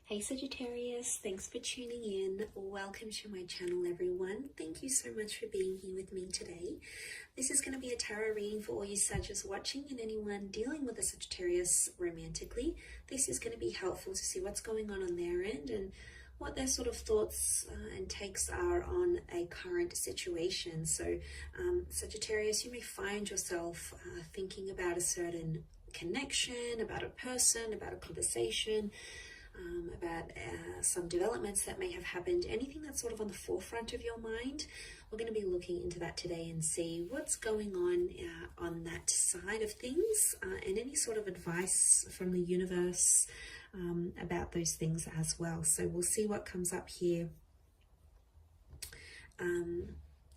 Hey Sagittarius, thanks for tuning in. Welcome to my channel, everyone. Thank you so much for being here with me today. This is going to be a tarot reading for all you Sagittarius watching and anyone dealing with a Sagittarius romantically. This is going to be helpful to see what's going on their end and what their sort of thoughts and takes are on a current situation. So Sagittarius, you may find yourself thinking about a certain connection, about a person, about a conversation, about some developments that may have happened, anything that's sort of on the forefront of your mind. We're going to be looking into that today and see what's going on that side of things, and any sort of advice from the universe about those things as well. So we'll see what comes up here.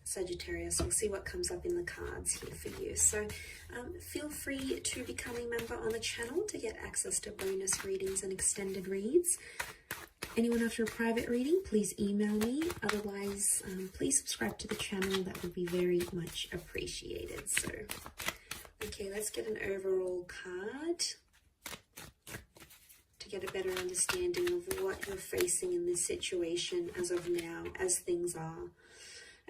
Sagittarius, we'll see what comes up in the cards here for you. So feel free to become a member on the channel to get access to bonus readings and extended reads. Anyone after a private reading, please email me. Otherwise, please subscribe to the channel. That would be very much appreciated. So, okay, let's get an overall card to get a better understanding of what you're facing in this situation as of now, as things are.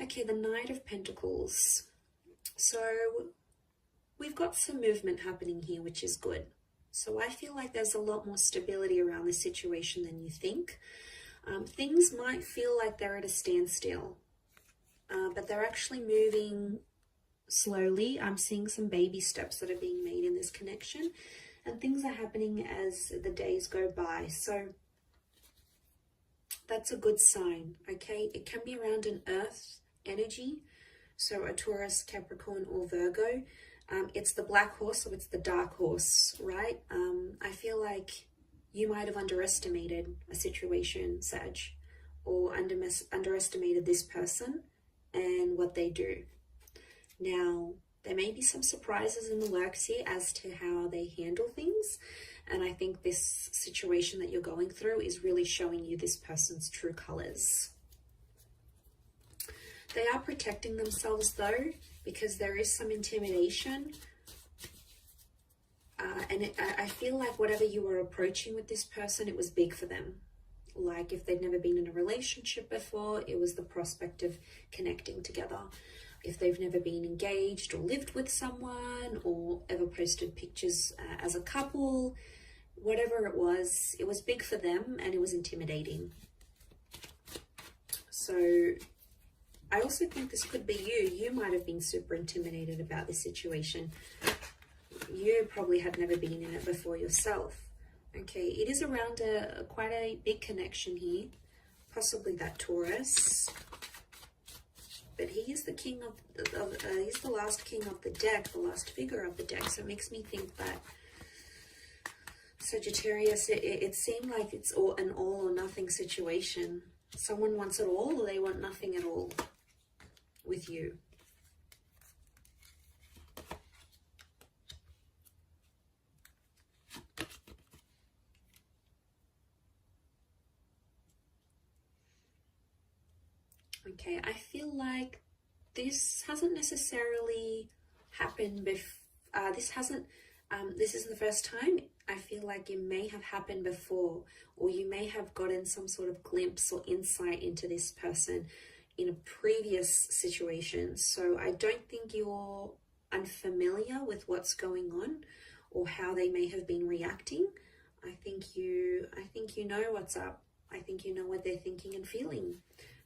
Okay, the Knight of Pentacles. So we've got some movement happening here, which is good. So I feel like there's a lot more stability around this situation than you think. Things might feel like they're at a standstill, but they're actually moving slowly. I'm seeing some baby steps that are being made in this connection, and things are happening as the days go by. So that's a good sign, okay? It can be around an Earth energy, so a Taurus, Capricorn, or Virgo. It's the black horse, so it's the dark horse, right? I feel like you might have underestimated a situation, Sag, or underestimated this person and what they do. Now, there may be some surprises in the works here as to how they handle things, and I think this situation that you're going through is really showing you this person's true colors. They are protecting themselves though, because there is some intimidation. I feel like whatever you were approaching with this person, it was big for them. Like if they'd never been in a relationship before, it was the prospect of connecting together. If they've never been engaged or lived with someone or ever posted pictures as a couple, whatever it was big for them and it was intimidating. So I also think this could be you. You might have been super intimidated about this situation. You probably had never been in it before yourself. Okay, it is around quite a big connection here. Possibly that Taurus. But he is the king he's the last king of the deck, the last figure of the deck. So it makes me think that Sagittarius, it seemed like it's an all or nothing situation. Someone wants it all or they want nothing at all with you. Okay, I feel like this hasn't necessarily happened before. This is the first time. I feel like it may have happened before, or you may have gotten some sort of glimpse or insight into this person in a previous situation. So I don't think you're unfamiliar with what's going on or how they may have been reacting. I think you know what's up. I think you know what they're thinking and feeling,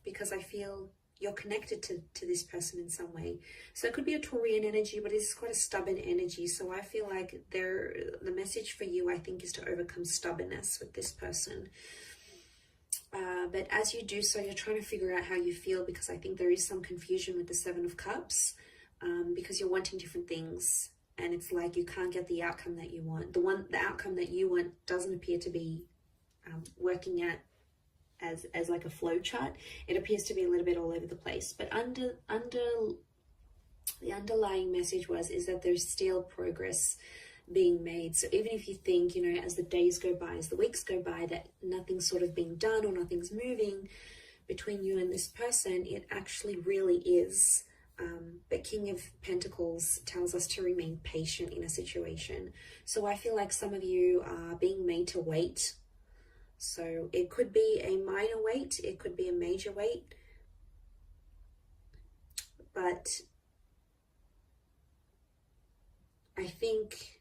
because I feel you're connected to this person in some way. So it could be a Taurian energy, but it's quite a stubborn energy. So I feel like the message for you, I think, is to overcome stubbornness with this person. But as you do so, you're trying to figure out how you feel, because I think there is some confusion with the Seven of Cups, because you're wanting different things, and it's like you can't get the outcome that you want. The outcome that you want doesn't appear to be working out as like a flow chart. It appears to be a little bit all over the place. But under the underlying message is that there's still progress being made. So even if you think, as the days go by, as the weeks go by, that nothing's sort of being done or nothing's moving between you and this person, it actually really is. But King of Pentacles tells us to remain patient in a situation. So I feel like some of you are being made to wait. So it could be a minor weight, it could be a major weight, but I think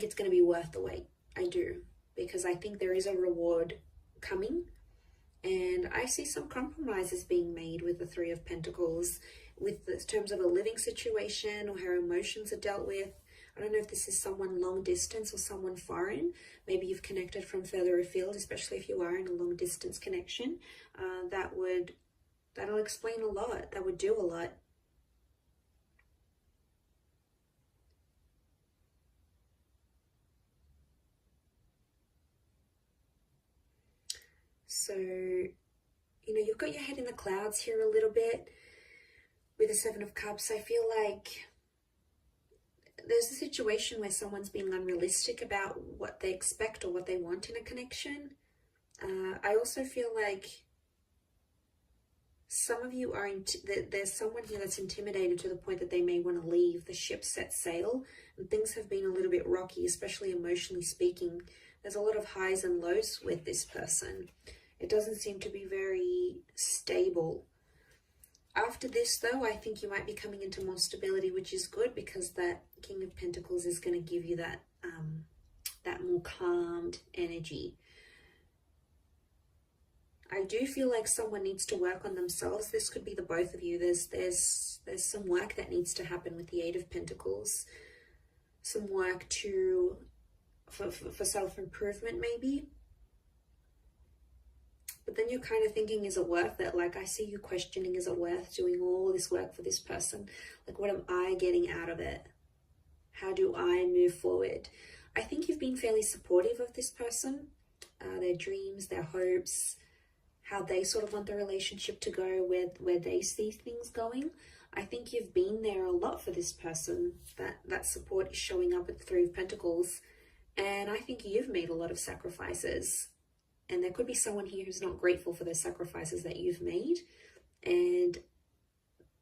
it's going to be worth the wait. I do, because I think there is a reward coming, and I see some compromises being made with the Three of Pentacles, with the terms of a living situation or how emotions are dealt with. I don't know if this is someone long distance or someone foreign. Maybe you've connected from further afield, especially if you are in a long distance connection. That'll explain a lot. That would do a lot. So, you've got your head in the clouds here a little bit with the Seven of Cups. I feel like there's a situation where someone's being unrealistic about what they expect or what they want in a connection. I also feel like some of you there's someone here that's intimidated to the point that they may want to leave. The ship set sail, and things have been a little bit rocky, especially emotionally speaking. There's a lot of highs and lows with this person. It doesn't seem to be very stable. After this, though, I think you might be coming into more stability, which is good, because that King of Pentacles is going to give you that more calmed energy. I do feel like someone needs to work on themselves. This could be the both of you. There's some work that needs to happen with the Eight of Pentacles. Some work for self-improvement, maybe. But then you're kind of thinking, is it worth it? Like, I see you questioning, is it worth doing all this work for this person? Like, what am I getting out of it? How do I move forward? I think you've been fairly supportive of this person, their dreams, their hopes, how they sort of want the relationship to go, where they see things going. I think you've been there a lot for this person. That support is showing up at the Three of Pentacles. And I think you've made a lot of sacrifices. And there could be someone here who's not grateful for the sacrifices that you've made. And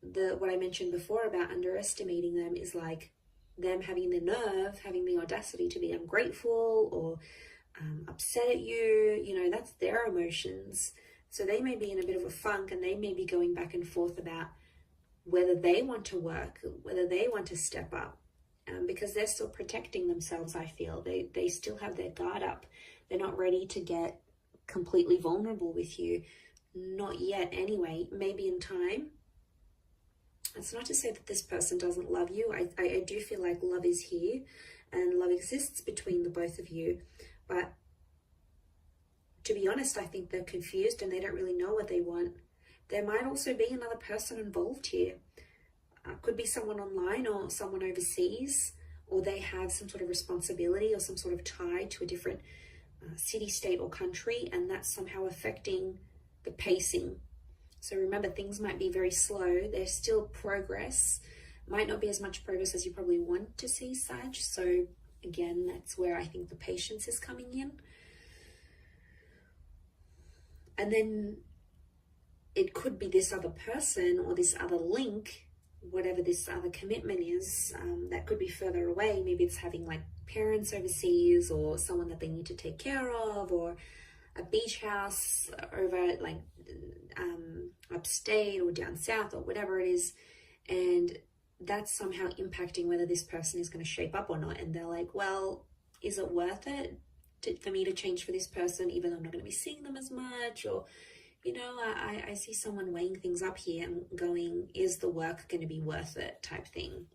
what I mentioned before about underestimating them is like them having the nerve, having the audacity to be ungrateful or upset at you. That's their emotions. So they may be in a bit of a funk, and they may be going back and forth about whether they want to work, whether they want to step up. Because they're still protecting themselves, I feel. They still have their guard up. They're not ready to get completely vulnerable with you. Not yet, anyway. Maybe in time. It's not to say that this person doesn't love you. I do feel like love is here, and love exists between the both of you. But to be honest, I think they're confused and they don't really know what they want. There might also be another person involved here. Could be someone online or someone overseas, or they have some sort of responsibility or some sort of tie to a different city, state, or country, and that's somehow affecting the pacing. So remember, things might be very slow. There's still progress. Might not be as much progress as you probably want to see, Sag. So again, that's where I think the patience is coming in. And then it could be this other person or this other link, whatever this other commitment is, that could be further away. Maybe it's having like parents overseas, or someone that they need to take care of, or a beach house over like upstate or down south, or whatever it is. And that's somehow impacting whether this person is going to shape up or not. And they're like, well, is it worth it for me to change for this person, even though I'm not going to be seeing them as much? Or I see someone weighing things up here and going, is the work going to be worth it, type thing.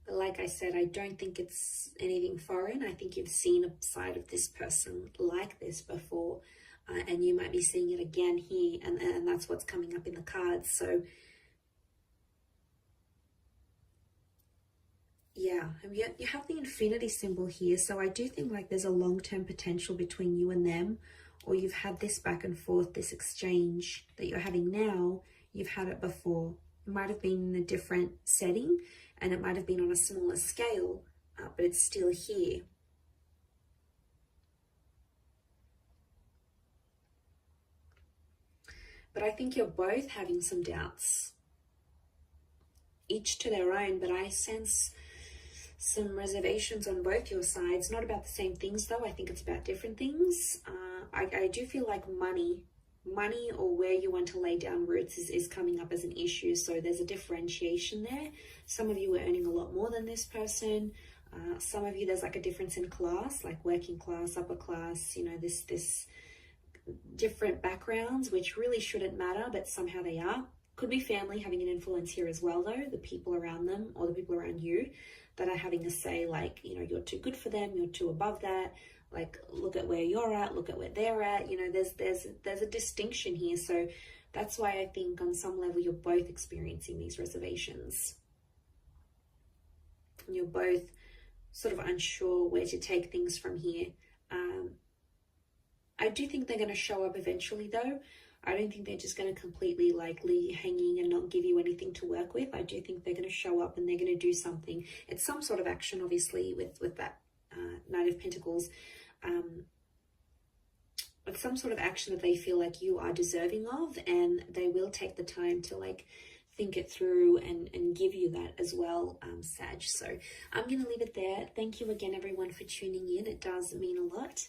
But like I said, I don't think it's anything foreign. I think you've seen a side of this person like this before, and you might be seeing it again here, and that's what's coming up in the cards. So yeah, and you have the infinity symbol here. So I do think like there's a long-term potential between you and them, or you've had this back and forth, this exchange that you're having now. You've had it before. It might have been in a different setting, and it might have been on a smaller scale, but it's still here. But I think you're both having some doubts, each to their own. But I sense some reservations on both your sides. Not about the same things though. I think it's about different things. I do feel like money or where you want to lay down roots is coming up as an issue. So there's a differentiation there. Some of you are earning a lot more than this person. Some of you, there's like a difference in class, like working class, upper class, you know, this different backgrounds, which really shouldn't matter, but somehow they are. Could be family having an influence here as well though, the people around them or the people around you that are having a say, like, you know, you're too good for them, you're too above that, like, look at where you're at, look at where they're at, you know, there's a distinction here. So that's why I think on some level you're both experiencing these reservations. And you're both sort of unsure where to take things from here. I do think they're going to show up eventually though. I don't think they're just going to completely like leave you hanging and not give you anything to work with. I do think they're going to show up and they're going to do something. It's some sort of action, obviously, with that Knight of Pentacles. It's some sort of action that they feel like you are deserving of, and they will take the time to like think it through and give you that as well, Sag. So I'm going to leave it there. Thank you again, everyone, for tuning in. It does mean a lot.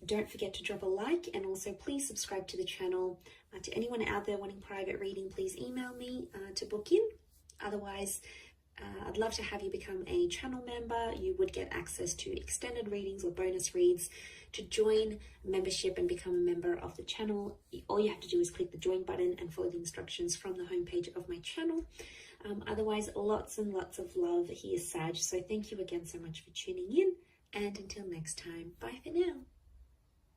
Don't forget to drop a like, and also please subscribe to the channel. To anyone out there wanting private reading, please email me to book in. Otherwise, I'd love to have you become a channel member. You would get access to extended readings or bonus reads. To join membership and become a member of the channel, all you have to do is click the join button and follow the instructions from the homepage of my channel. Otherwise, lots and lots of love here, Sag. So thank you again so much for tuning in, and until next time, bye for now.